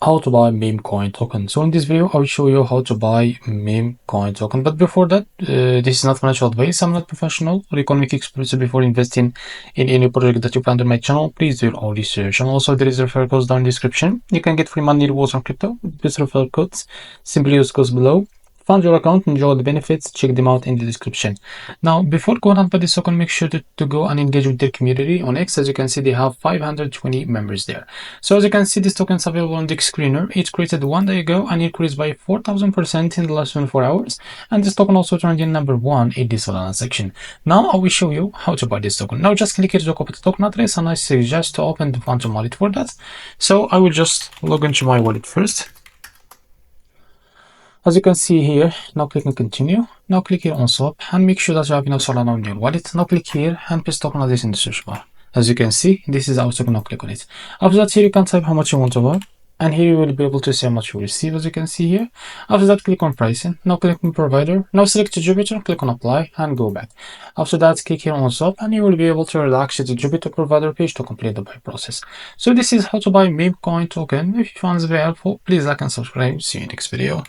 how to buy Memecoin token. So in this video I will show you how to buy Memecoin token, but before that, this is not financial advice. I'm not professional or economic expert, so before investing in any project that you find on my channel, please do your own research. And also there is referral codes down in the description. You can get free money rewards on crypto with this referral codes. Simply use codes below. Fund your account, enjoy the benefits, check them out in the description. Now, before going on by this token, make sure to go and engage with their community on X. As you can see, they have 520 members there. So as you can see, this token is available on the screener. It created 1 day ago and increased by 4,000% in the last 24 hours. And this token also turned in #1 in the Solana section. Now I will show you how to buy this token. Now just click here to copy the token address, and I suggest to open the Phantom wallet for that. So I will just log into my wallet first. As you can see here, now click on continue. Now click here on swap and make sure that you have enough Solana on your wallet. Now click here and paste token address in the search bar. As you can see, this is our token. Now click on it. After that, here you can type how much you want to buy, and here you will be able to see how much you receive, as you can see here. After that, click on pricing. Now click on provider. Now select Jupiter, click on apply and go back. After that, click here on swap and you will be able to relax the Jupiter provider page to complete the buy process. So this is how to buy Memecoin token. If you found this very helpful, please like and subscribe. See you in the next video.